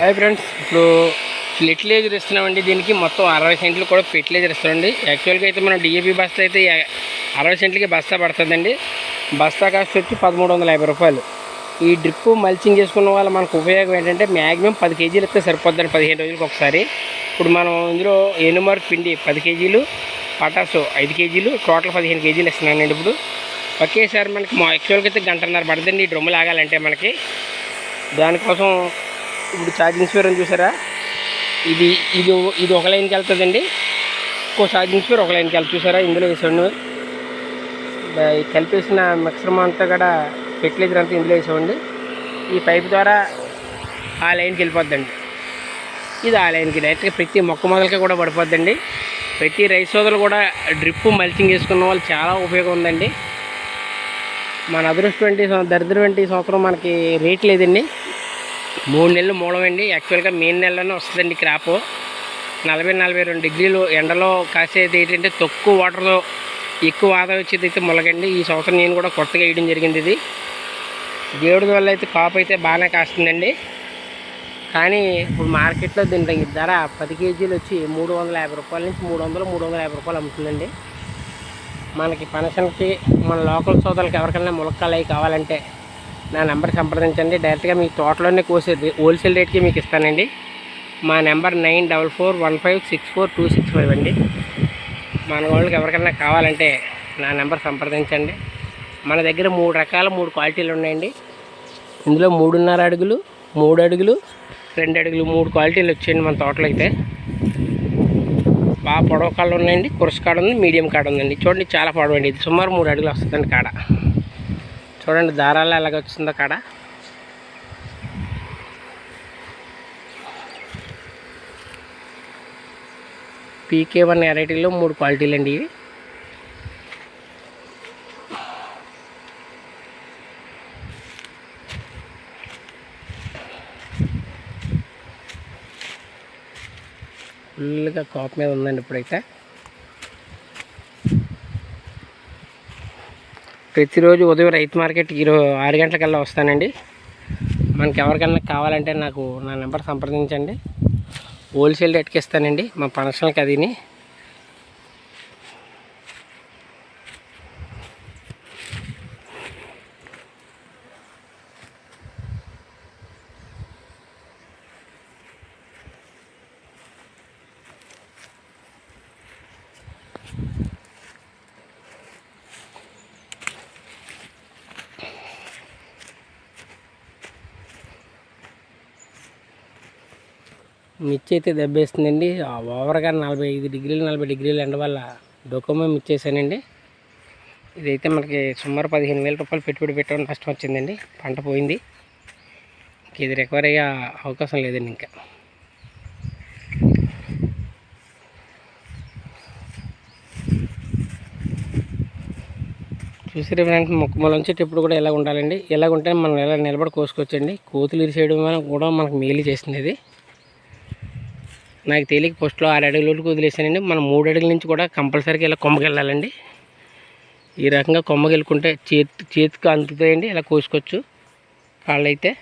Hi friends, ఇప్పుడు fertiliser ఇస్తున్నామండి. దీనికి మొత్తం 60 సెంట్లు కూడా ఫెర్టిలైజర్ ఇస్తామండి. యాక్చువల్గా అయితే మనం డిఏపి బస్తా అయితే 60 సెంట్లకి బస్తా పడుతుందండి. బస్తా కాస్ట్ వచ్చి 1350 రూపాయలు. ఈ డ్రిప్ మల్చింగ్ చేసుకున్న వల్ల మనకు ఉపయోగం ఏంటంటే మ్యాక్సిమం 10 కేజీలు ఇస్తే సరిపోద్దండి 15 రోజులకు ఒకసారి. ఇప్పుడు మనం ఇందులో ఎనుమార్ పిండి 10 కేజీలు, పటాసు 5 కేజీలు, టోటల్ 15 కేజీలు ఇస్తున్నానండి. ఇప్పుడు ఒకేసారి మనకి యాక్చువల్గా అయితే గంటన్నర పడుతుందండి ఈ డ్రమ్ము లాగాలంటే మనకి. దానికోసం ఇప్పుడు ఛార్జింగ్ స్పేర్ అని చూసారా, ఇది ఇది ఇది ఒక లైన్కి వెళ్తుందండి. ఇంకో ఛార్జింగ్ స్పేర్ ఒక లైన్కి వెళ్తుంది చూసారా. ఇందులో వేసాడు కలిపేసిన మిక్సర్ అంతా కూడా ఫెర్టిలైజర్ అంతా ఇందులో వేసామండి. ఈ పైప్ ద్వారా ఆ లైన్కి వెళ్ళిపోద్దండి. ఇది ఆ లైన్కి డైరెక్ట్గా ప్రతి మొక్క మొదలకి కూడా పడిపోద్దండి. ప్రతి రైతు సోదరులు కూడా డ్రిప్ మల్చింగ్ చేసుకున్న వాళ్ళు చాలా ఉపయోగం ఉందండి. మన అదృష్టం దరిద్రం సంవత్సరం మనకి రేట్ లేదండి. 3 నెలలు మూలమండి. యాక్చువల్గా మే నెలలోనే వస్తుందండి క్రాప్. 40-42 డిగ్రీలు ఎండలో కాసేది ఏంటంటే తక్కువ వాటర్తో ఎక్కువ ఆదాయం వచ్చేది అయితే మొలగండి. ఈ సంవత్సరం నేను కూడా కొత్తగా వేయడం జరిగింది. ఇది దేవుడి వల్ల అయితే కాపు అయితే బాగానే కాస్తుందండి. కానీ ఇప్పుడు మార్కెట్లో దీని ధర 10 కేజీలు వచ్చి 350 రూపాయల నుంచి 350 రూపాయలు అమ్ముతుందండి. మనకి ఫంక్షన్కి మన లోకల్ సోదరులకు ఎవరికైనా ములక్కాయలు అవి కావాలంటే నా నెంబర్ సంప్రదించండి. డైరెక్ట్గా మీ తోటలోనే కోసేది హోల్సేల్ రేట్కి మీకు ఇస్తానండి. మా నెంబర్ 9441564265 అండి. మన వాళ్ళకి ఎవరికైనా కావాలంటే నా నెంబర్ సంప్రదించండి. మన దగ్గర 3 రకాల 3 క్వాలిటీలు ఉన్నాయండి. ఇందులో 3.5 అడుగులు, 3 అడుగులు, 2 అడుగులు 3 క్వాలిటీలు వచ్చాయండి మన తోటలో అయితే. బాగా పొడవ కాళ్ళు ఉన్నాయండి, కురస కాడ ఉంది, మీడియం కాడ ఉందండి. చూడండి చాలా పొడవండి. ఇది సుమారు 3 అడుగులు వస్తుందండి కాడ. చూడండి దారాలు ఎలాగ వచ్చిందో కాడ. PK1 వెరైటీలో 3 క్వాలిటీలు అండి ఇవి. ఫుల్గా కాపు మీద ఉందండి ఇప్పుడైతే. ప్రతిరోజు ఉదయం రైతు మార్కెట్ 6 గంటలకల్లా వస్తానండి. మనకి ఎవరికైనా కావాలంటే నాకు నా నెంబర్ సంప్రదించండి. హోల్సేల్ రేట్కి ఇస్తానండి మా ఫంక్షన్కి అదిని. మిర్చి అయితే దెబ్బేస్తుందండి. ఓవర్గా 45 డిగ్రీలు 40 డిగ్రీలు ఎండ వల్ల డొకోమో మిర్చి వేసానండి. ఇదైతే మనకి సుమారు 15,000 రూపాయలు పెట్టుబడి పెట్టడం నష్టం వచ్చిందండి. పంట పోయింది. ఇది రికవరీ అయ్యే అవకాశం లేదండి ఇంకా. చూసారు ఫ్రెండ్స్, మొక్కమూల వచ్చేటప్పుడు కూడా ఎలా ఉండాలండి. ఎలా ఉంటే మనం ఎలా నిలబడి కోసుకోవచ్చండి. కోతులు ఇరిసేయడం వల్ల కూడా మనకు మేలు చేసింది. ఇది నాకు తెలియక ఫస్ట్లో 6 అడుగులకు వదిలేసానండి. మనం 3 అడుగుల నుంచి కూడా కంపల్సరీగా ఇలా కొమ్మకి వెళ్ళాలండి. ఈ రకంగా కొమ్మకి వెళ్ళుకుంటే చేతికి అందుతాయండి. ఇలా కోసుకోవచ్చు కాళ్ళు అయితే.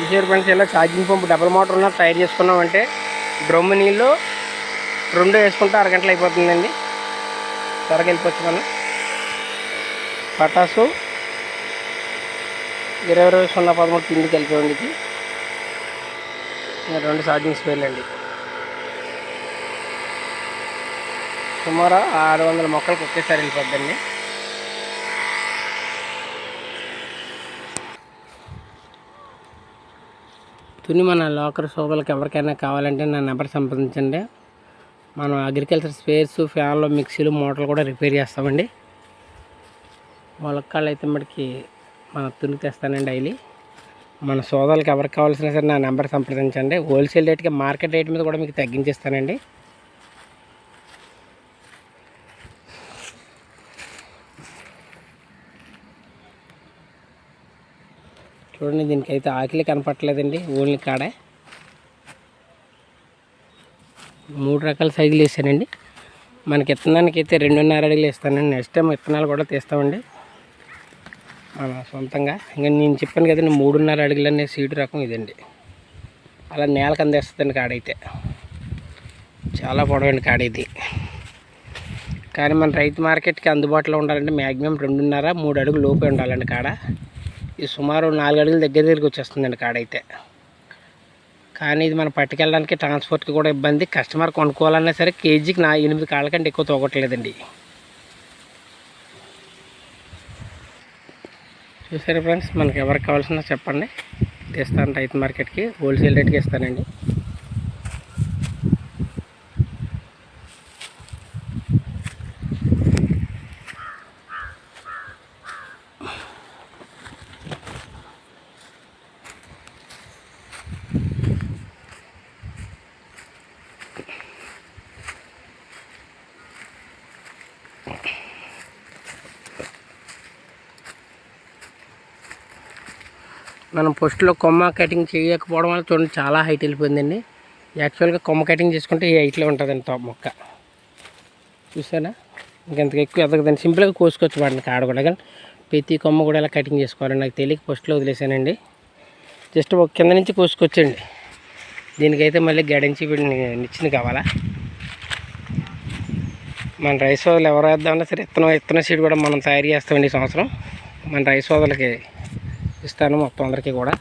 చూసారు ఫ్రెండ్స్, ఇలా ఛార్జింగ్ పంపు డబుల్ మోటార్ ఉన్న తయారు చేసుకున్నామంటే డ్రమ్ము నీళ్ళు 2 వేసుకుంటే అరగంటలు అయిపోతుందండి. త్వరగా వెళ్ళిపోవచ్చు మనం. పటాసు 22-0-13 కిందికి వెళ్ళిపోయింది. ఇది 2 ఛార్జింగ్ స్పేర్లు అండి. సుమారు 600 మొక్కలకు ఒకేసారి వెళ్ళిపోద్దండి. తుని మన లోకల్ సోదరులకు ఎవరికైనా కావాలంటే నా నెంబర్ సంప్రదించండి. మనం అగ్రికల్చర్ స్పేర్స్, ఫ్యాన్లు, మిక్సీలు, మోటార్లు కూడా రిపేర్ చేస్తామండి. మొలక్కాళ్ళు అయితే మటుకి మన తుని తెస్తానండి డైలీ. మన సోదరులకు ఎవరికి కావాల్సిన సరే నా నెంబర్ సంప్రదించండి. హోల్సేల్ రేట్కి మార్కెట్ రేట్ మీద కూడా మీకు తగ్గించేస్తానండి. చూడండి, దీనికైతే ఆకిలి కనపట్టలేదండి, ఓన్లీ కాడే. 3 రకాల సైజులు వేసానండి. మనకి విత్తనానికి అయితే 2.5 అడుగులు వేస్తానండి. నెక్స్ట్ టైం విత్తనాలు కూడా తీస్తామండి మన సొంతంగా. ఇంకా నేను చెప్పాను కదండి 3.5 అడుగులు అనే సీటు రకం ఇదండి. అలా నేలకు అందేస్తుందండి కాడైతే. చాలా పొడవండి కాడ ఇది. కానీ మన రైతు మార్కెట్కి అందుబాటులో ఉండాలంటే మ్యాక్సిమం 2.5-3 అడుగులు లోపే ఉండాలండి కాడ. ఇది సుమారు 4 అడుగుల దగ్గరికి వచ్చేస్తుందండి కాడైతే. కానీ ఇది మనం పట్టుకెళ్ళడానికి ట్రాన్స్పోర్ట్కి కూడా ఇబ్బంది. కస్టమర్ కొనుక్కోవాలన్నా సరే కేజీకి 8 కాళ్ళ కంటే ఎక్కువ తోగట్లేదండి. చూసారా ఫ్రెండ్స్, మనకి ఎవరికి కావాల్సిన చెప్పండి, తెస్తాను. రైతు మార్కెట్కి హోల్సేల్ రేట్కి ఇస్తానండి. మనం ఫస్ట్లో కొమ్మ కటింగ్ చేయకపోవడం వల్ల చూడండి చాలా హైట్ వెళ్ళిపోయిందండి. యాక్చువల్గా కొమ్మ కటింగ్ చేసుకుంటే ఈ హైట్లో ఉంటుందండి మొక్క. చూసారా, ఇంకెంతకు ఎక్కువ ఎదగదండి. సింపుల్గా కోసుకోవచ్చు వాటిని కాడ కూడా. కానీ ప్రతి కొమ్మ కూడా ఇలా కటింగ్ చేసుకోవాలండి. నాకు తెలియక ఫస్ట్లో వదిలేసానండి. జస్ట్ ఒక కింద నుంచి కోసుకొచ్చండి. దీనికైతే మళ్ళీ గడించి వీడిని నిచ్చిన కావాలా. మన రైస్ సోదరులు ఎవరు వేద్దామన్నా సరే ఇత్తనం సీడ్ కూడా మనం తయారు చేస్తామండి ఈ సంవత్సరం. మన రైస్ సోదరులకి ఇస్తాను మొత్తం అందరికీ కూడా.